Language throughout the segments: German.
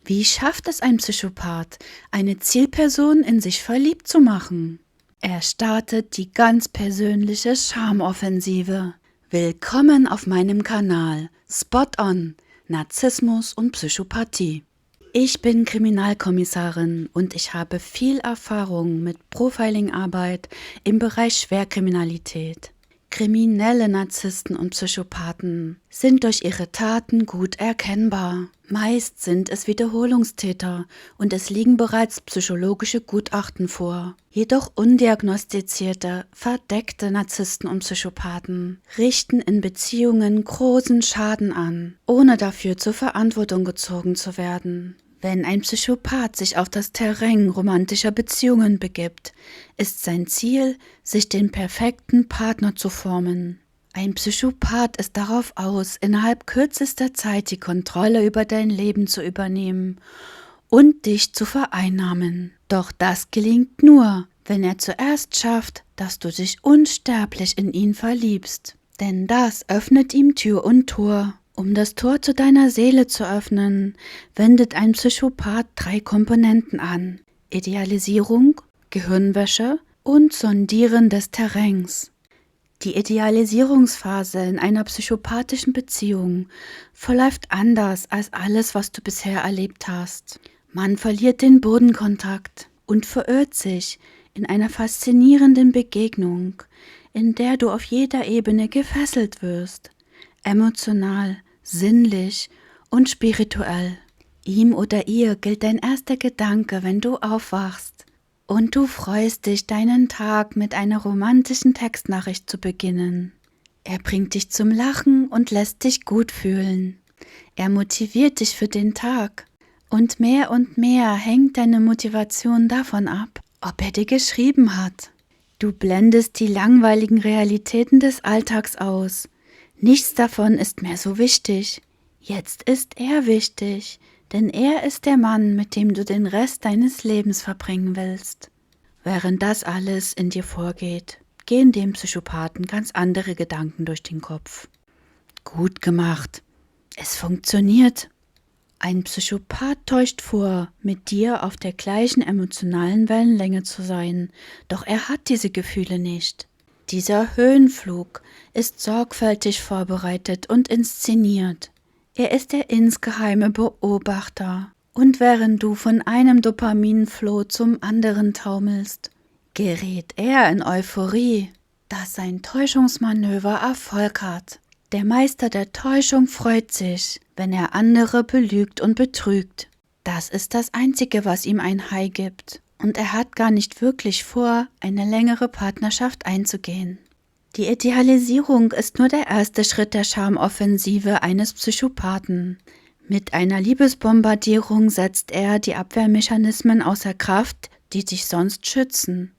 Wie schafft es ein Psychopath, eine Zielperson in sich verliebt zu machen? Er startet die ganz persönliche Charmoffensive. Willkommen auf meinem Kanal Spot On, Narzissmus und Psychopathie. Ich bin Kriminalkommissarin und ich habe viel Erfahrung mit Profiling-Arbeit im Bereich Schwerkriminalität. Kriminelle Narzissten und Psychopathen sind durch ihre Taten gut erkennbar. Meist sind es Wiederholungstäter und es liegen bereits psychologische Gutachten vor. Jedoch undiagnostizierte, verdeckte Narzissten und Psychopathen richten in Beziehungen großen Schaden an, ohne dafür zur Verantwortung gezogen zu werden. Wenn ein Psychopath sich auf das Terrain romantischer Beziehungen begibt, ist sein Ziel, sich den perfekten Partner zu formen. Ein Psychopath ist darauf aus, innerhalb kürzester Zeit die Kontrolle über dein Leben zu übernehmen und dich zu vereinnahmen. Doch das gelingt nur, wenn er zuerst schafft, dass du dich unsterblich in ihn verliebst. Denn das öffnet ihm Tür und Tor. Um das Tor zu deiner Seele zu öffnen, wendet ein Psychopath 3 Komponenten an: Idealisierung, Gehirnwäsche und Sondieren des Terrains. Die Idealisierungsphase in einer psychopathischen Beziehung verläuft anders als alles, was du bisher erlebt hast. Man verliert den Bodenkontakt und verirrt sich in einer faszinierenden Begegnung, in der du auf jeder Ebene gefesselt wirst, emotional, sinnlich und spirituell. Ihm oder ihr gilt dein erster Gedanke, wenn du aufwachst. Und du freust dich, deinen Tag mit einer romantischen Textnachricht zu beginnen. Er bringt dich zum Lachen und lässt dich gut fühlen. Er motiviert dich für den Tag. Und mehr hängt deine Motivation davon ab, ob er dir geschrieben hat. Du blendest die langweiligen Realitäten des Alltags aus. Nichts davon ist mehr so wichtig. Jetzt ist er wichtig, denn er ist der Mann, mit dem du den Rest deines Lebens verbringen willst. Während das alles in dir vorgeht, gehen dem Psychopathen ganz andere Gedanken durch den Kopf. Gut gemacht. Es funktioniert. Ein Psychopath täuscht vor, mit dir auf der gleichen emotionalen Wellenlänge zu sein, doch er hat diese Gefühle nicht. Dieser Höhenflug ist sorgfältig vorbereitet und inszeniert. Er ist der insgeheime Beobachter. Und während du von einem Dopaminflow zum anderen taumelst, gerät er in Euphorie, dass sein Täuschungsmanöver Erfolg hat. Der Meister der Täuschung freut sich, wenn er andere belügt und betrügt. Das ist das Einzige, was ihm ein High gibt. Und er hat gar nicht wirklich vor, eine längere Partnerschaft einzugehen. Die Idealisierung ist nur der erste Schritt der Charmoffensive eines Psychopathen. Mit einer Liebesbombardierung setzt er die Abwehrmechanismen außer Kraft, die dich sonst schützen.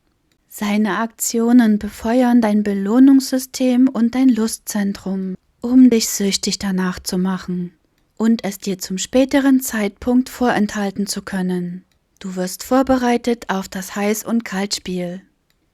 Seine Aktionen befeuern dein Belohnungssystem und dein Lustzentrum, um dich süchtig danach zu machen und es dir zum späteren Zeitpunkt vorenthalten zu können. Du wirst vorbereitet auf das Heiß- und Kaltspiel.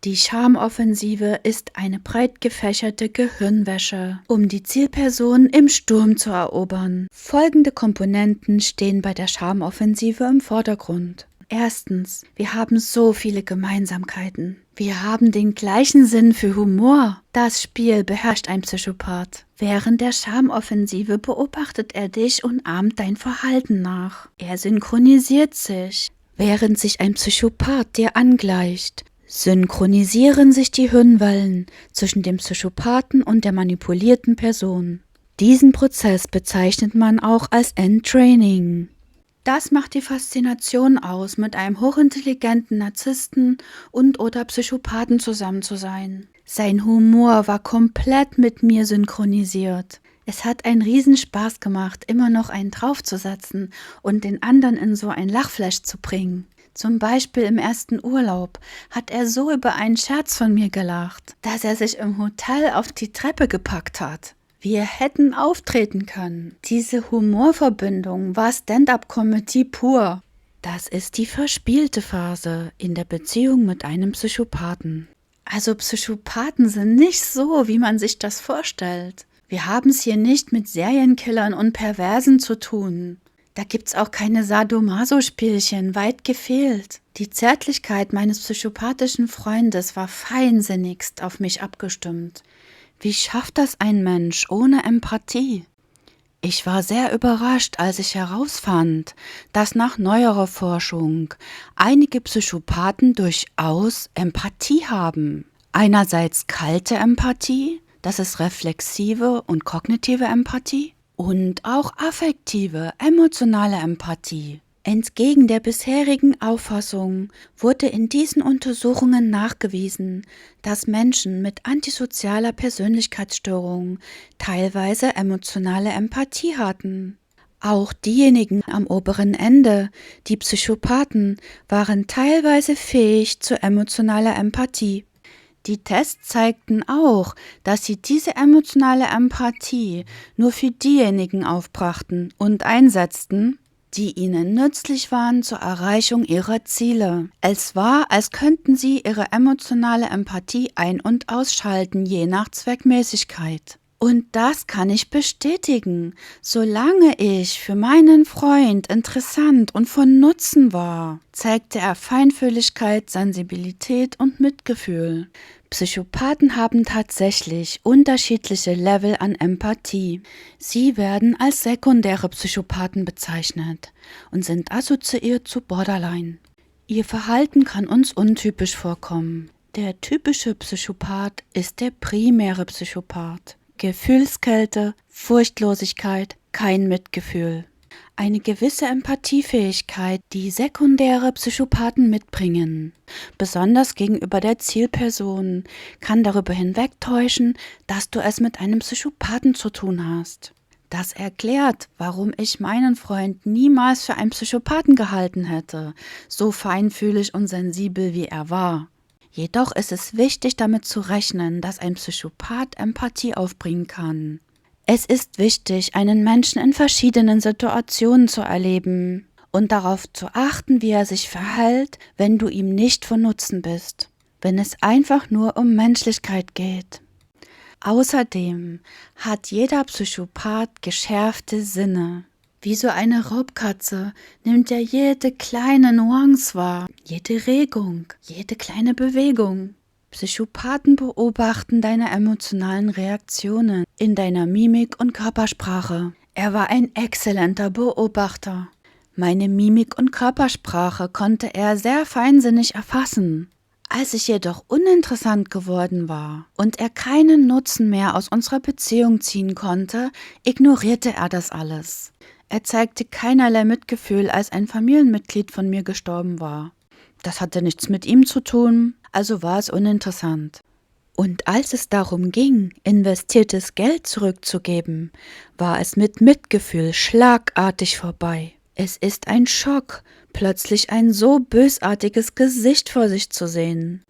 Die Charmoffensive ist eine breit gefächerte Gehirnwäsche, um die Zielperson im Sturm zu erobern. Folgende Komponenten stehen bei der Charmoffensive im Vordergrund. Erstens, wir haben so viele Gemeinsamkeiten. Wir haben den gleichen Sinn für Humor. Das Spiel beherrscht ein Psychopath. Während der Charmoffensive beobachtet er dich und ahmt dein Verhalten nach. Er synchronisiert sich. Während sich ein Psychopath dir angleicht, synchronisieren sich die Hirnwellen zwischen dem Psychopathen und der manipulierten Person. Diesen Prozess bezeichnet man auch als Entraining. Das macht die Faszination aus, mit einem hochintelligenten Narzissten und/oder Psychopathen zusammen zu sein. Sein Humor war komplett mit mir synchronisiert. Es hat einen Riesenspaß gemacht, immer noch einen draufzusetzen und den anderen in so ein Lachflash zu bringen. Zum Beispiel im ersten Urlaub hat er so über einen Scherz von mir gelacht, dass er sich im Hotel auf die Treppe gepackt hat. Wir hätten auftreten können. Diese Humorverbindung war Stand-up-Comedy pur. Das ist die verspielte Phase in der Beziehung mit einem Psychopathen. Also Psychopathen sind nicht so, wie man sich das vorstellt. Wir haben es hier nicht mit Serienkillern und Perversen zu tun. Da gibt's auch keine Sadomaso-Spielchen, weit gefehlt. Die Zärtlichkeit meines psychopathischen Freundes war feinsinnigst auf mich abgestimmt. Wie schafft das ein Mensch ohne Empathie? Ich war sehr überrascht, als ich herausfand, dass nach neuerer Forschung einige Psychopathen durchaus Empathie haben. Einerseits kalte Empathie, das ist reflexive und kognitive Empathie, und auch affektive, emotionale Empathie. Entgegen der bisherigen Auffassung wurde in diesen Untersuchungen nachgewiesen, dass Menschen mit antisozialer Persönlichkeitsstörung teilweise emotionale Empathie hatten. Auch diejenigen am oberen Ende, die Psychopathen, waren teilweise fähig zu emotionaler Empathie. Die Tests zeigten auch, dass sie diese emotionale Empathie nur für diejenigen aufbrachten und einsetzten, die ihnen nützlich waren zur Erreichung ihrer Ziele. Es war, als könnten sie ihre emotionale Empathie ein- und ausschalten, je nach Zweckmäßigkeit. Und das kann ich bestätigen, solange ich für meinen Freund interessant und von Nutzen war, zeigte er Feinfühligkeit, Sensibilität und Mitgefühl. Psychopathen haben tatsächlich unterschiedliche Level an Empathie. Sie werden als sekundäre Psychopathen bezeichnet und sind assoziiert zu Borderline. Ihr Verhalten kann uns untypisch vorkommen. Der typische Psychopath ist der primäre Psychopath. Gefühlskälte, Furchtlosigkeit, kein Mitgefühl. Eine gewisse Empathiefähigkeit, die sekundäre Psychopathen mitbringen, besonders gegenüber der Zielperson, kann darüber hinwegtäuschen, dass du es mit einem Psychopathen zu tun hast. Das erklärt, warum ich meinen Freund niemals für einen Psychopathen gehalten hätte, so feinfühlig und sensibel wie er war. Jedoch ist es wichtig, damit zu rechnen, dass ein Psychopath Empathie aufbringen kann. Es ist wichtig, einen Menschen in verschiedenen Situationen zu erleben und darauf zu achten, wie er sich verhält, wenn du ihm nicht von Nutzen bist, wenn es einfach nur um Menschlichkeit geht. Außerdem hat jeder Psychopath geschärfte Sinne. Wie so eine Raubkatze nimmt er jede kleine Nuance wahr, jede Regung, jede kleine Bewegung. Psychopathen beobachten deine emotionalen Reaktionen in deiner Mimik und Körpersprache. Er war ein exzellenter Beobachter. Meine Mimik und Körpersprache konnte er sehr feinsinnig erfassen. Als ich jedoch uninteressant geworden war und er keinen Nutzen mehr aus unserer Beziehung ziehen konnte, ignorierte er das alles. Er zeigte keinerlei Mitgefühl, als ein Familienmitglied von mir gestorben war. Das hatte nichts mit ihm zu tun, also war es uninteressant. Und als es darum ging, investiertes Geld zurückzugeben, war es mit Mitgefühl schlagartig vorbei. Es ist ein Schock, plötzlich ein so bösartiges Gesicht vor sich zu sehen.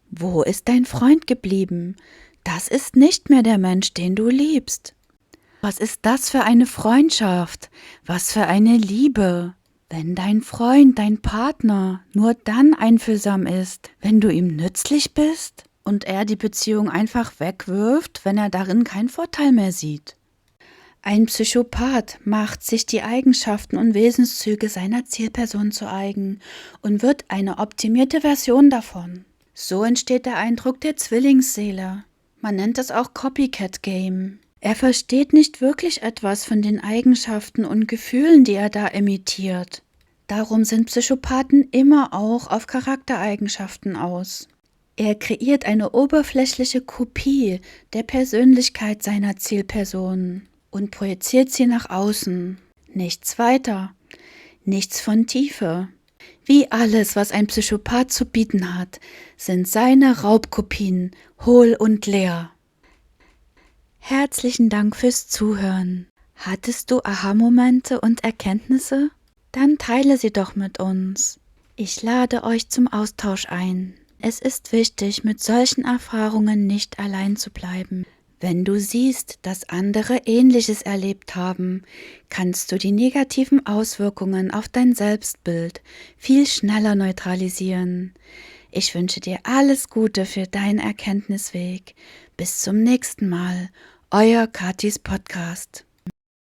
Wo ist dein Freund geblieben? Das ist nicht mehr der Mensch, den du liebst. Was ist das für eine Freundschaft? Was für eine Liebe? Wenn dein Freund, dein Partner nur dann einfühlsam ist, wenn du ihm nützlich bist und er die Beziehung einfach wegwirft, wenn er darin keinen Vorteil mehr sieht. Ein Psychopath macht sich die Eigenschaften und Wesenszüge seiner Zielperson zu eigen und wird eine optimierte Version davon. So entsteht der Eindruck der Zwillingsseele. Man nennt es auch Copycat Game. Er versteht nicht wirklich etwas von den Eigenschaften und Gefühlen, die er da imitiert. Darum sind Psychopathen immer auch auf Charaktereigenschaften aus. Er kreiert eine oberflächliche Kopie der Persönlichkeit seiner Zielperson und projiziert sie nach außen. Nichts weiter, nichts von Tiefe. Wie alles, was ein Psychopath zu bieten hat, sind seine Raubkopien hohl und leer. Herzlichen Dank fürs Zuhören. Hattest du Aha-Momente und Erkenntnisse? Dann teile sie doch mit uns. Ich lade euch zum Austausch ein. Es ist wichtig, mit solchen Erfahrungen nicht allein zu bleiben. Wenn du siehst, dass andere Ähnliches erlebt haben, kannst du die negativen Auswirkungen auf dein Selbstbild viel schneller neutralisieren. Ich wünsche dir alles Gute für deinen Erkenntnisweg. Bis zum nächsten Mal. Euer Katis Podcast.